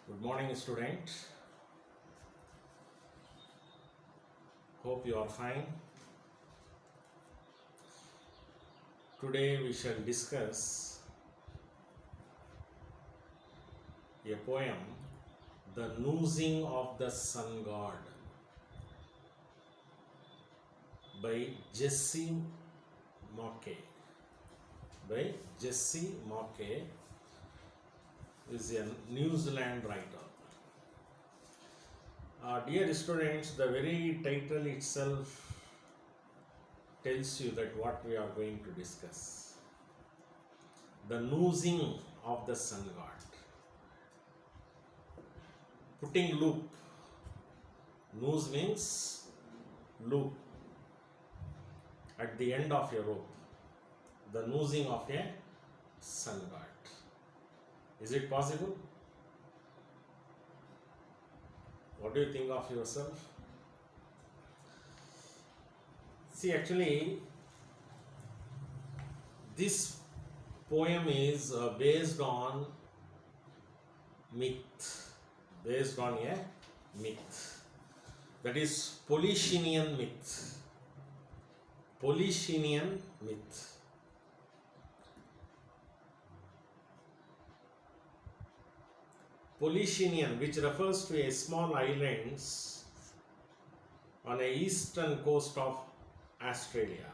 Good morning, student. Hope you are fine. Today we shall discuss a poem, The Noosing of the Sun God, by Jesse Mackay. Jesse Mackay is a New Zealand writer. Dear students, the very title itself tells you that what we are going to discuss. The noosing of the sun god. Putting loop. Noose means loop at the end of your rope. The noosing of a sun god. Is it possible? What do you think of yourself? See, actually, this poem is based on myth. Based on a myth. That is Polycenian myth. Polycenian myth. Polycenian, which refers to a small islands on the eastern coast of Australia.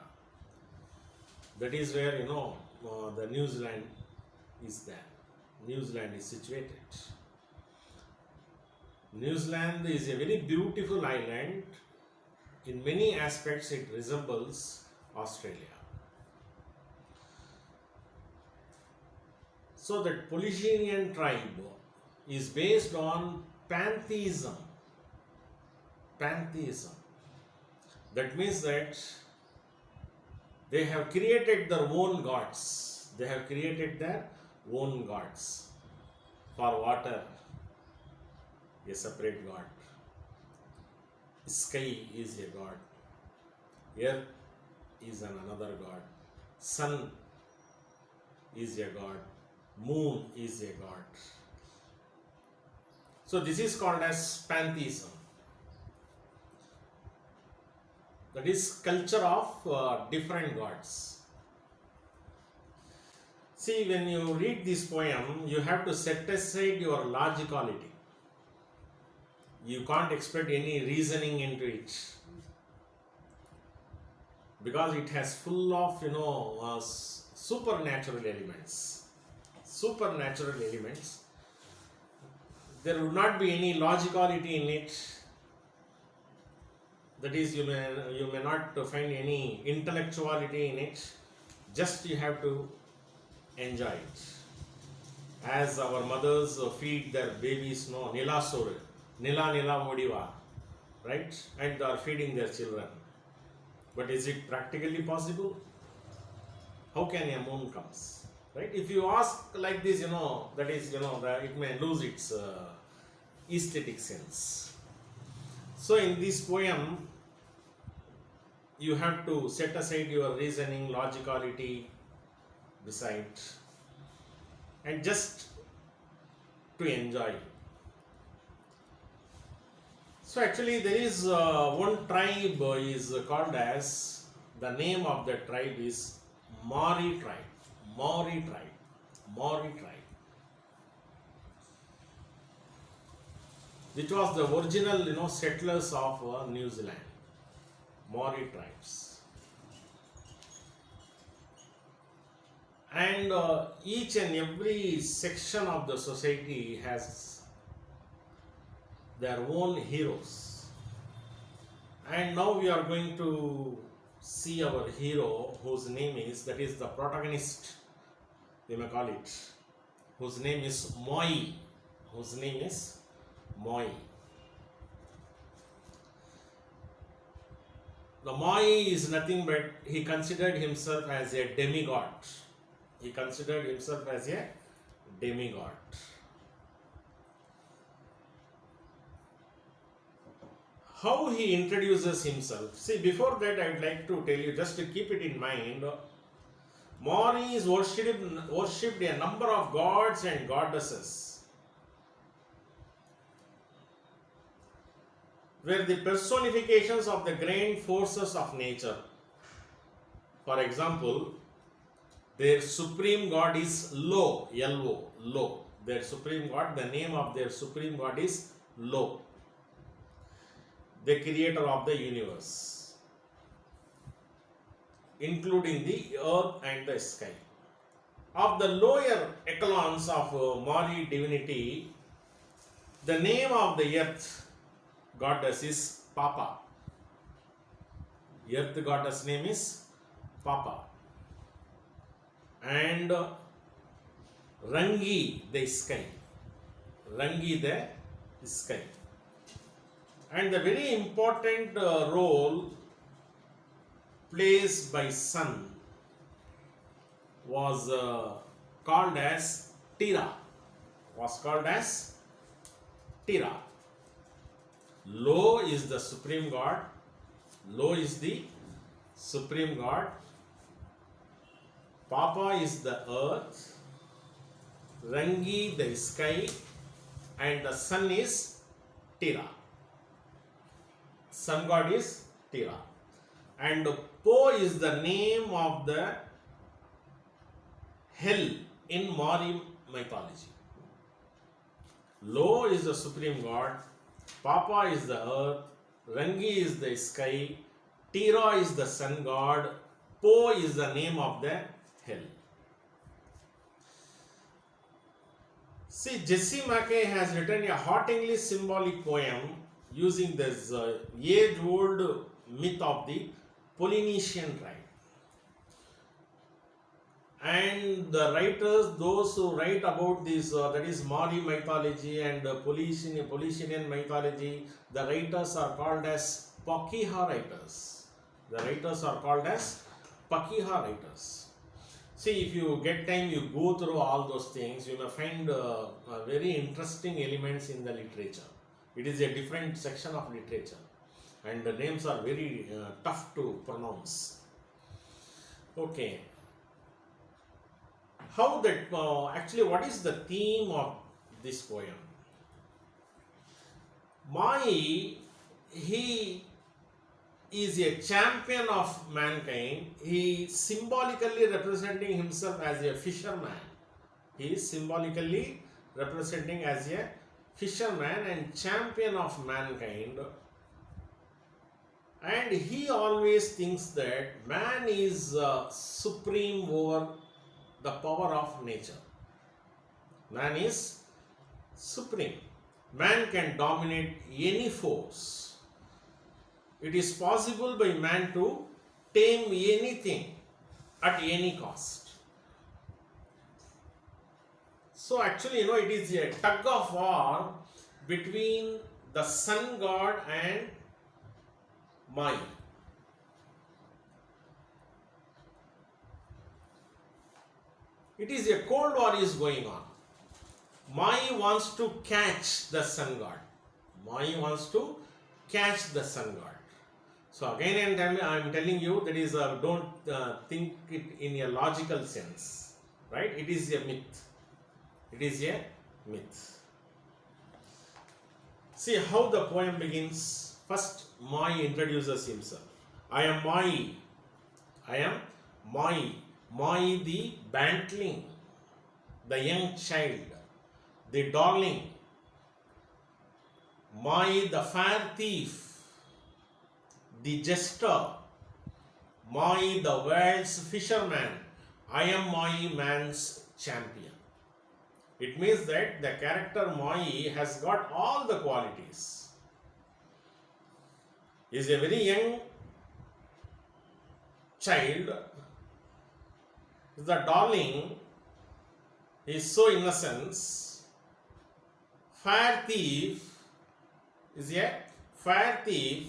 That is where the New Zealand is there. New Zealand is situated. New Zealand is a very beautiful island. In many aspects, it resembles Australia. So, that Polycenian tribe is based on pantheism. Pantheism. That means that they have created their own gods. They have created their own gods. For water, a separate god. Sky is a god. Earth is another god. Sun is a god. Moon is a god. So this is called as pantheism. That is culture of different gods. See, when you read this poem, you have to set aside your logicality. You can't expect any reasoning into it, because it has full of supernatural elements. Supernatural elements. There would not be any logicality in it. That is, you may not find any intellectuality in it. Just you have to enjoy it. As our mothers feed their babies, Nila Sore, Nila Nila Modiva, right? And they are feeding their children. But is it practically possible? How can a moon comes? Right? If you ask like this, that is, it may lose its aesthetic sense. So in this poem, you have to set aside your reasoning, logicality beside, and just to enjoy. So actually there is one tribe is called as, the name of the tribe is Maori tribe. Maori tribe. Maori tribe. Which was the original, settlers of New Zealand. Maori tribes. And each and every section of the society has their own heroes. And now we are going to see our hero, whose name is, that is the protagonist, we may call it, whose name is Moi. Whose name is Moi. The Moi is nothing but he considered himself as a demigod. He considered himself as a demigod. How he introduces himself. See, before that I would like to tell you, just to keep it in mind, Maoris worshipped a number of gods and goddesses. were the personifications of the grand forces of nature. For example, their supreme god is Lo, L-O, Lo. Their supreme god, the name of their supreme god is Lo, the creator of the universe, including the earth and the sky. Of the lower echelons of Mari divinity, the name of the earth goddess is Papa. Earth goddess name is Papa. And Rangi, the sky. Rangi, the sky. And the very important role plays by sun was called as Tira. Was called as Tira. Lo is the supreme god. Lo is the supreme god. Papa is the earth. Rangi the sky. And the sun is Tira. Sun god is Tira. And Po is the name of the hell in Mari mythology. Lo is the supreme god. Papa is the earth. Rangi is the sky. Tira is the sun god. Po is the name of the hell. See, Jesse Mackay has written a hauntingly symbolic poem using this age-old myth of the Polynesian tribe. And the writers, those who write about this, that is Mari mythology and Polynesian mythology, the writers are called as Pakeha writers. The writers are called as Pakeha writers. See, if you get time, you go through all those things, you may find very interesting elements in the literature. It is a different section of literature, and the names are very tough to pronounce. Okay. How that, actually, what is the theme of this poem? Mai, he is a champion of mankind. He is symbolically representing himself as a fisherman. He is symbolically representing as a fisherman and champion of mankind. And he always thinks that man is supreme over the power of nature. Man is supreme. Man can dominate any force. It is possible by man to tame anything at any cost. So actually, it is a tug of war between the sun god and Mai. It is a cold war is going on. Mai wants to catch the sun god. Mai wants to catch the sun god. So again and again I am telling you that is don't think it in a logical sense, right? It is a myth. It is a myth. See how the poem begins. First, Mai introduces himself. I am Mai. I am Mai. Mai the bantling, the young child, the darling. Mai the fair thief, the jester. Mai the world's fisherman. I am Mai, man's champion. It means that the character Mai has got all the qualities. He is a very young child. The darling is so innocent. Fair thief is a fair thief.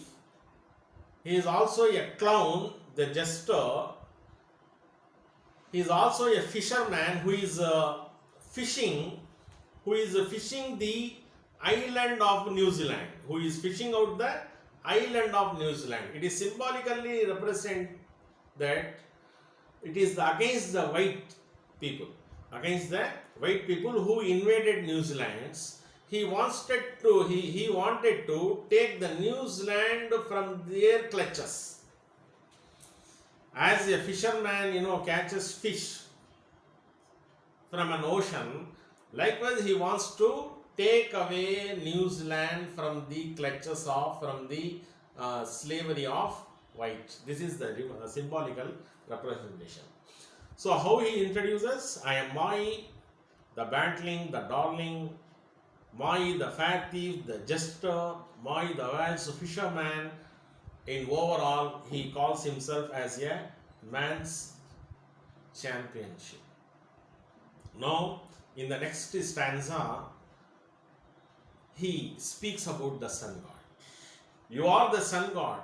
He is also a clown, the jester. He is also a fisherman who is fishing the island of New Zealand, who is fishing out the island of New Zealand. It is symbolically represent that it is against the white people, who invaded New Zealand. he wanted to take the New Zealand from their clutches. As a fisherman, catches fish from an ocean, likewise he wants to take away New Zealand from the clutches from the slavery of white. This is the symbolical representation. So how he introduces, I am Mai, the bantling, the darling, Mai the fair thief, the jester, Mai the world's fisherman. In overall, he calls himself as a man's championship. Now, in the next stanza, he speaks about the sun god. You are the sun god,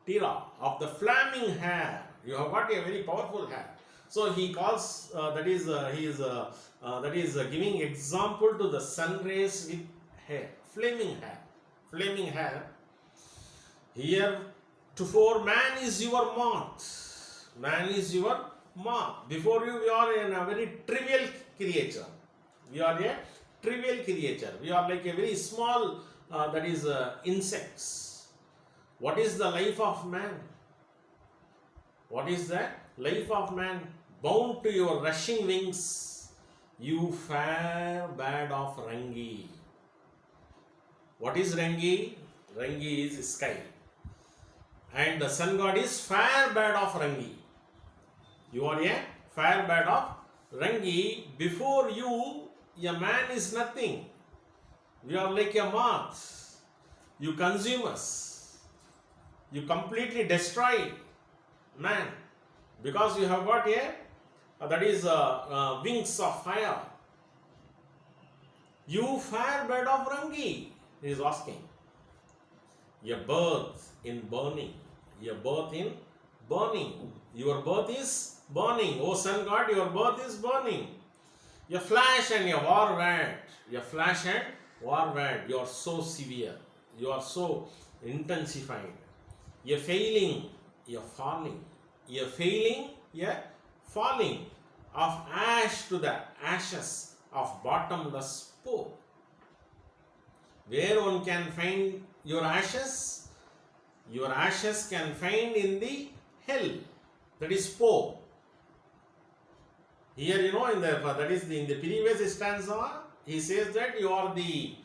Tira, of the flaming hair. You have got a very powerful hair. So he calls, that is giving example to the sun rays with hair, flaming hair, flaming hair. Here, for man is your moth. Man is your moth. Before you, we are a very trivial creature. We are a trivial creature. We are like a very small, insects. What is the life of man? What is the life of man? Bound to your rushing wings, you fair bird of Rangi. What is Rangi? Rangi is sky. And the sun god is fair bird of Rangi. You are a fair bird of Rangi. Before you, a man is nothing. We are like a moth. You consume us. You completely destroy man. Because you have got wings of fire. You fair bird of Rangi, he is asking. A birth in burning. A birth in burning. Your birth is burning. O sun god, your birth is burning. A flash and a war word. A flash and war word. You are so severe. You are so intensified. A failing, a falling. A failing, a falling of ash to the ashes of bottomless pool. Where one can find your ashes? Your ashes can find in the hell. That is Po. Here, in the previous stanza, he says that you are the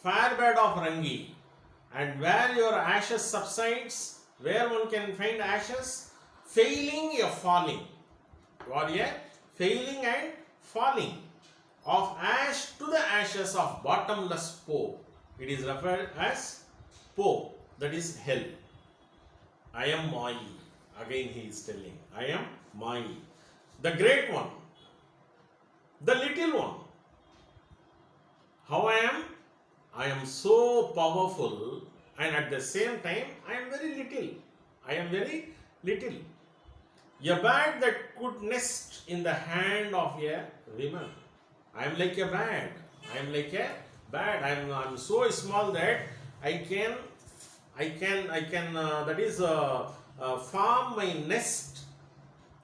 fair bird of Rangi, and where your ashes subsides, where one can find ashes, failing or falling. You are a failing and falling of ash to the ashes of bottomless Po. It is referred as Po, that is hell. I am Mai. Again he is telling, I am Mai. The great one, the little one. How I am? I am so powerful, and at the same time I am very little. I am very little. A bird that could nest in the hand of a woman. I am like a bird. I am like a bird. I am so small that I can form my nest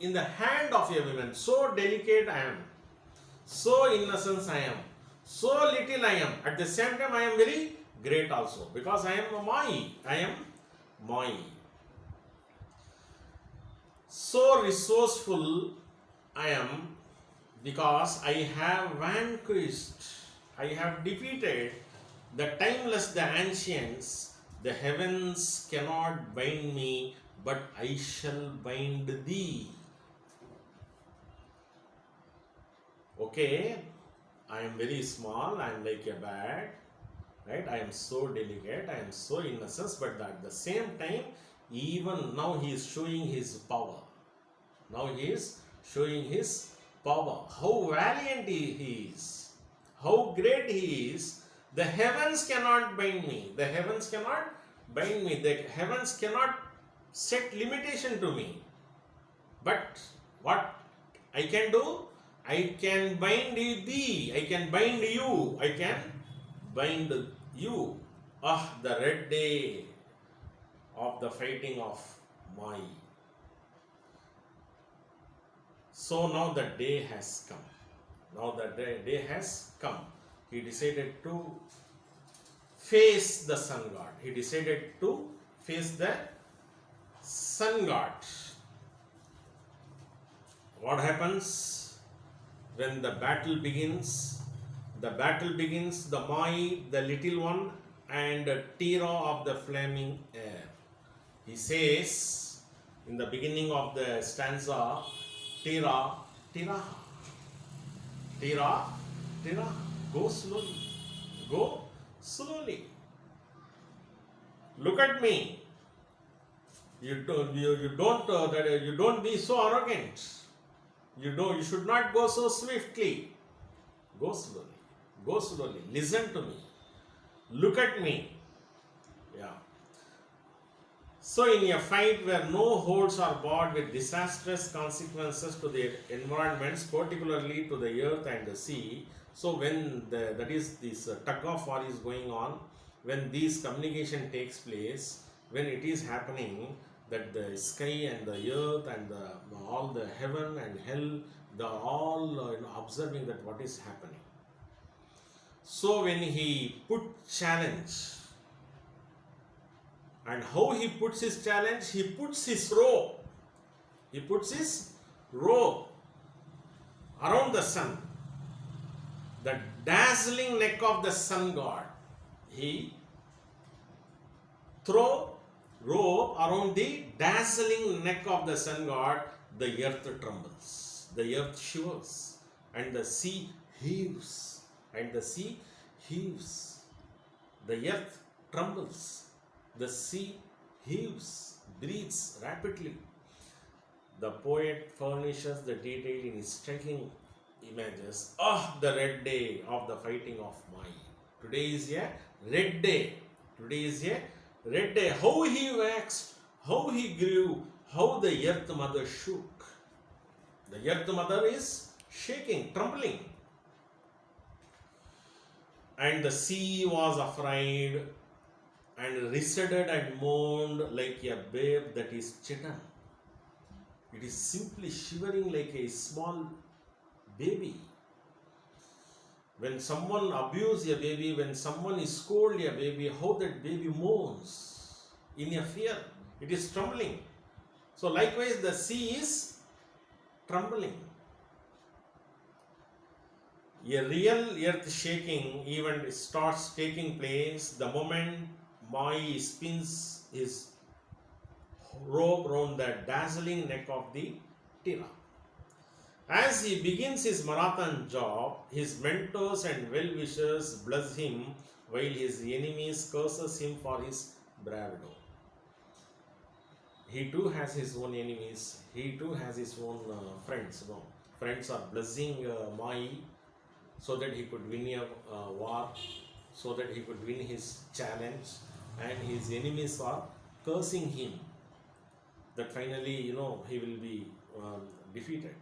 in the hand of a woman. So delicate I am. So innocent I am. So little I am. At the same time I am very great also. Because I am Mai. I am Mai. So resourceful I am, because I have vanquished, I have defeated the timeless, the ancients. The heavens cannot bind me, but I shall bind thee. Okay, I am very small, I am like a bird, right? I am so delicate, I am so innocent, but at the same time, even now he is showing his power. Now he is showing his power. How valiant he is. How great he is. The heavens cannot bind me. The heavens cannot bind me. The heavens cannot set limitation to me. But what I can do? I can bind thee. I can bind you. I can bind you. Ah, the red day of the fighting of Mai. So now the day has come. Now Now that day has come. He decided to face the sun god. He decided to face the sun god. What happens when the battle begins? The battle begins, the Mai, the little one, and Tira of the flaming air. He says in the beginning of the stanza, Tira, Tira, Tira, Tira, go slowly, go slowly. Look at me. You don't be so arrogant. You should not go so swiftly. Go slowly. Go slowly. Listen to me. Look at me. Yeah. So in a fight where no holds are barred with disastrous consequences to the environments, particularly to the earth and the sea, so when this tug of war is going on, when this communication takes place, when it is happening, that the sky and the earth and all the heaven and hell, they are all observing that what is happening. So when he put challenge, and how he puts his challenge, he puts his rope. He puts his rope around the sun, the dazzling neck of the sun god. He throw rope around the dazzling neck of the sun god. The earth trembles, the earth shivers, and the sea heaves, and the sea heaves. The earth trembles, the sea heaves, breathes rapidly. The poet furnishes the detail in his striking images. The red day of the fighting of Mai. Today is a red day. Today is a red day. How he waxed, how he grew, how the earth mother shook. The earth mother is shaking, trembling. And the sea was afraid and receded and moaned like a babe that is chidden. It is simply shivering like a small baby. When someone abuses a baby, when someone is scolded a baby, how that baby moans in a fear. It is trembling. So likewise the sea is trembling. A real earth shaking event starts taking place the moment Mai spins his rope round the dazzling neck of the Tira. As he begins his marathon job, his mentors and well-wishers bless him while his enemies curses him for his bravado. He too has his own enemies. He too has his own friends. Friends are blessing Mai so that he could win a war, so that he could win his challenge, and his enemies are cursing him that finally he will be defeated.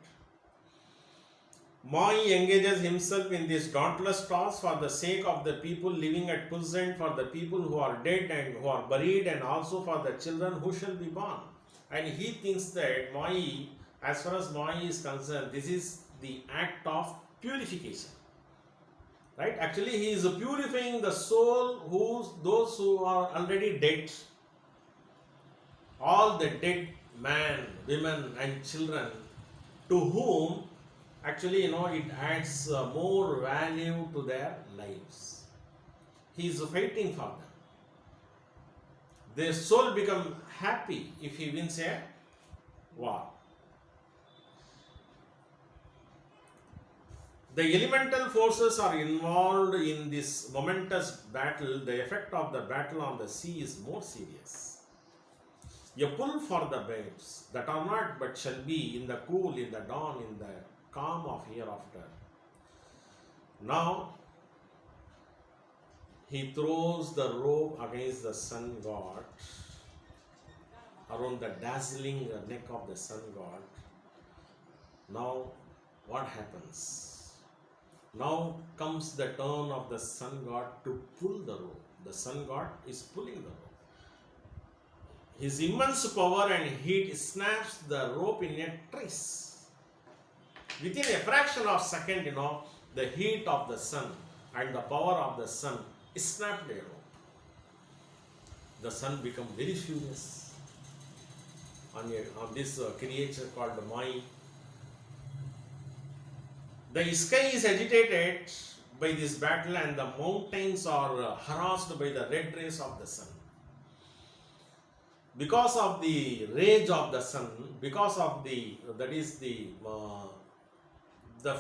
Mai engages himself in this dauntless task for the sake of the people living at present, for the people who are dead and who are buried, and also for the children who shall be born. And he thinks that Mai, as far as Mai is concerned, this is the act of purification. Right? Actually, he is purifying the soul, those who are already dead. All the dead men, women, and children, to whom actually it adds more value to their lives. He is fighting for them. Their soul become happy if he wins a war. The elemental forces are involved in this momentous battle. The effect of the battle on the sea is more serious. A pull for the babes that are not but shall be, in the cool, in the dawn, in the calm of hereafter. Now he throws the rope against the sun god, around the dazzling neck of the sun god. Now what happens? Now comes the turn of the sun god to pull the rope. The sun god is pulling the rope. His immense power and heat snaps the rope in a trice. Within a fraction of second, the heat of the sun and the power of the sun snapped a rope. The sun became very furious on this creature called Mai. The sky is agitated by this battle, and the mountains are harassed by the red rays of the sun. Because of the rage of the sun, because of the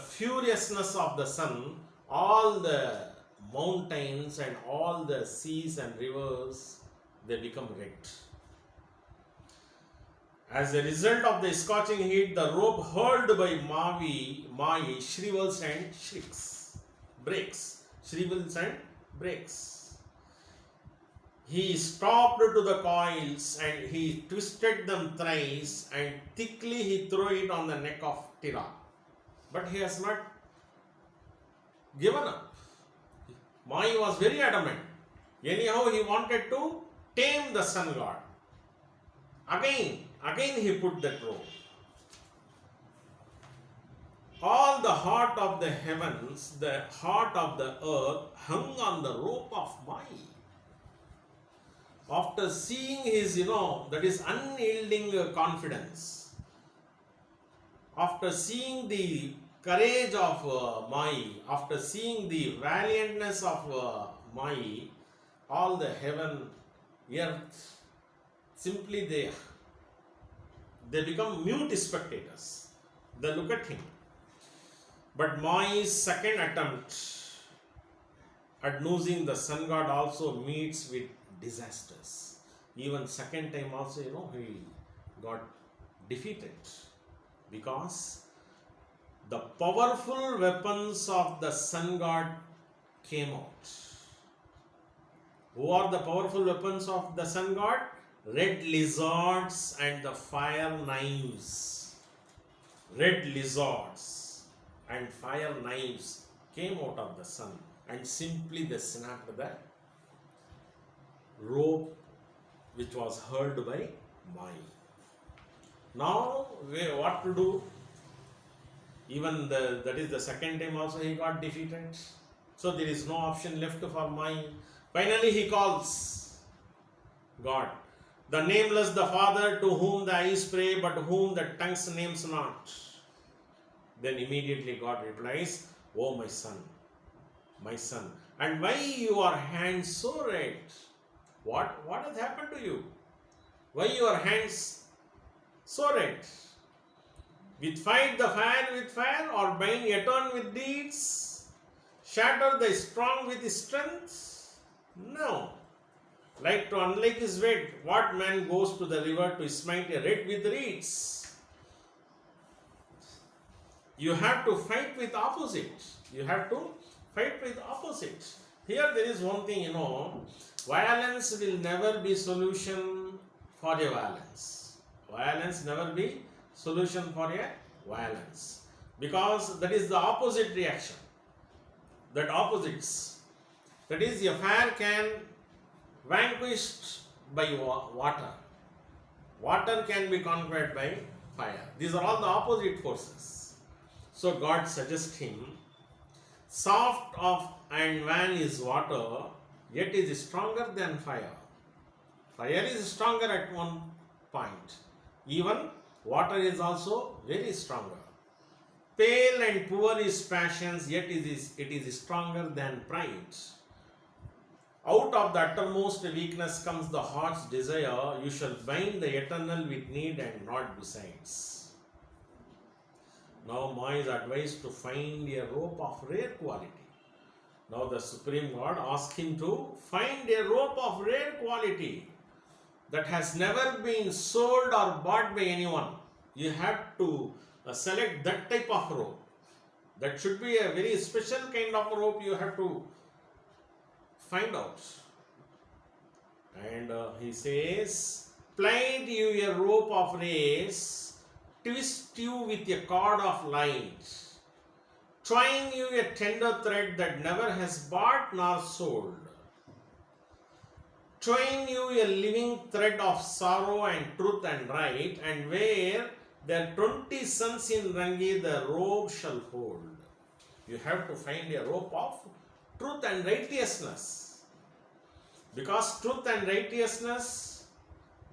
furiousness of the sun, all the mountains and all the seas and rivers, they become red. As a result of the scorching heat, the rope hurled by Mai shrivels and breaks. Shrivels and breaks. He stopped to the coils and he twisted them thrice, and thickly he threw it on the neck of Tira. But he has not given up. Mai was very adamant. Anyhow, he wanted to tame the sun god. Again he put that rope. All the heart of the heavens, the heart of the earth hung on the rope of Mai. After seeing his, that is unyielding confidence, after seeing the courage of Mai, after seeing the valiantness of Mai, all the heaven, earth, simply they become mute spectators. They look at him. But Mai's second attempt at losing the sun god also meets with disasters. Even second time also, he got defeated, because the powerful weapons of the sun god came out. Who are the powerful weapons of the sun god? Red lizards and the fire knives. Red lizards and fire knives came out of the sun, and simply they snapped the rope which was hurled by Mai. Now, what to do? Even that is the second time also he got defeated. So there is no option left for Mai. Finally he calls God, the nameless, the Father, to whom the eyes pray, but whom the tongues names not. Then immediately God replies, "Oh my son, and why your hands so red? What has happened to you? Why your hands so red? Fight the fire with fire, or bind Aton with deeds? Shatter the strong with strength? No. Like to unlike his weight, what man goes to the river to smite a reed with reeds? You have to fight with opposite. Here there is one thing, violence will never be solution for a violence. Violence never be solution for a violence. Because that is the opposite reaction. That opposites. That is, a fire can vanquished by water. Water can be conquered by fire. These are all the opposite forces. So God suggests him, soft of and van is water, yet is stronger than fire. Fire is stronger at one point. Even water is also very stronger. Pale and poor is passions, yet it is stronger than pride. Out of the uttermost weakness comes the heart's desire. You shall bind the eternal with need and not besides. Now Mai is advised to find a rope of rare quality. Now the Supreme God asks him to find a rope of rare quality that has never been sold or bought by anyone. You have to select that type of rope. That should be a very special kind of rope you have to find out. And he says, plight you a rope of race, twist you with a cord of light, twine you a tender thread that never has bought nor sold, twine you a living thread of sorrow and truth and right, and where Their 20 sons in Rangi the rope shall hold. You have to find a rope of truth and righteousness. Because truth and righteousness,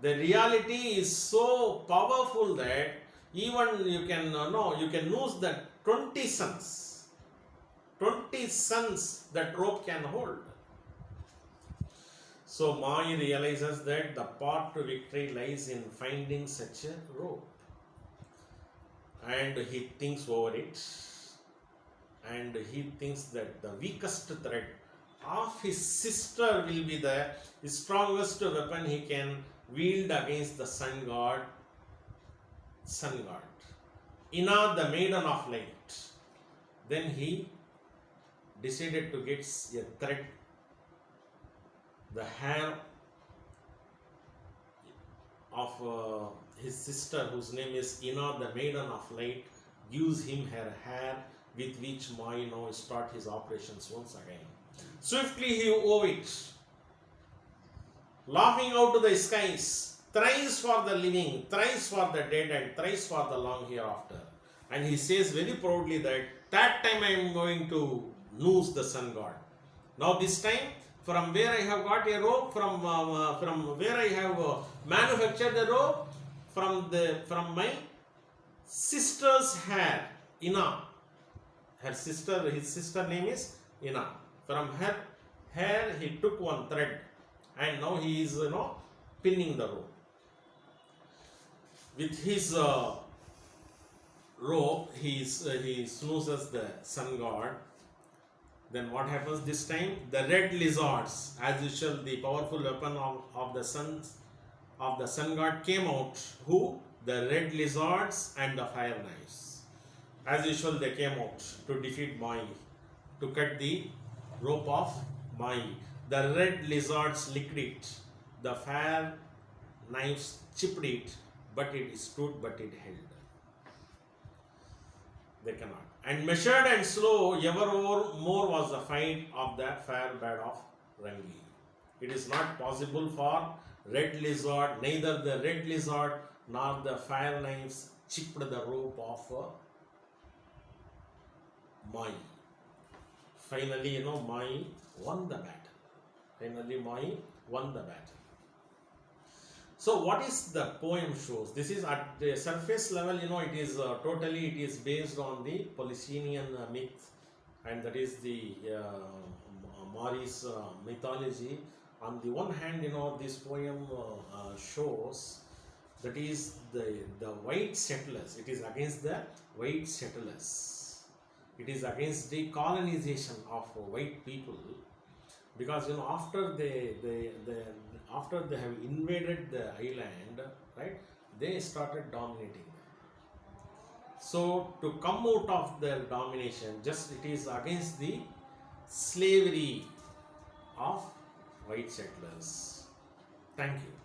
the reality is so powerful that even you can you can lose the 20 sons. 20 sons that rope can hold. So Mai realizes that the path to victory lies in finding such a rope. And he thinks over it. And he thinks that the weakest thread of his sister will be the strongest weapon he can wield against the sun god. Ina, the maiden of light. Then he decided to get a thread, the hair of his sister, whose name is Ina, the maiden of light, gives him her hair, with which Mai now start his operations once again. Swiftly he wove it, laughing out to the skies, thrice for the living, thrice for the dead, and thrice for the long hereafter. And he says very proudly that time I am going to lose the sun god. Now this time, from where I have got a rope, from where I have manufactured the rope, from my sister's hair, Ina. His sister name is Ina. From her hair he took one thread, and now he is pinning the rope. With his rope, he snoozes the sun god. Then what happens this time? The red lizards, as usual, the powerful weapon of the sun god came out. Who? The red lizards and the fire knives. As usual, they came out to defeat Mai, to cut the rope of Mai. The red lizards licked it. The fire knives chipped it, but it stood, but it held. They cannot. And measured and slow, ever more was the fight of the fair bed of Rangi. It is not possible for red lizard, neither the red lizard nor the fire knives chipped the rope of Mai. Finally, Mai won the battle. So what is the poem shows? This is at the surface level, it is totally based on the Polycenian myth, and that is the Maury's mythology. On the one hand, this poem shows that is the white settlers. It is against the white settlers. It is against the colonization of white people, because after they have invaded the island, right, they started dominating them. So to come out of their domination, it is against the slavery of white settlers. Thank you.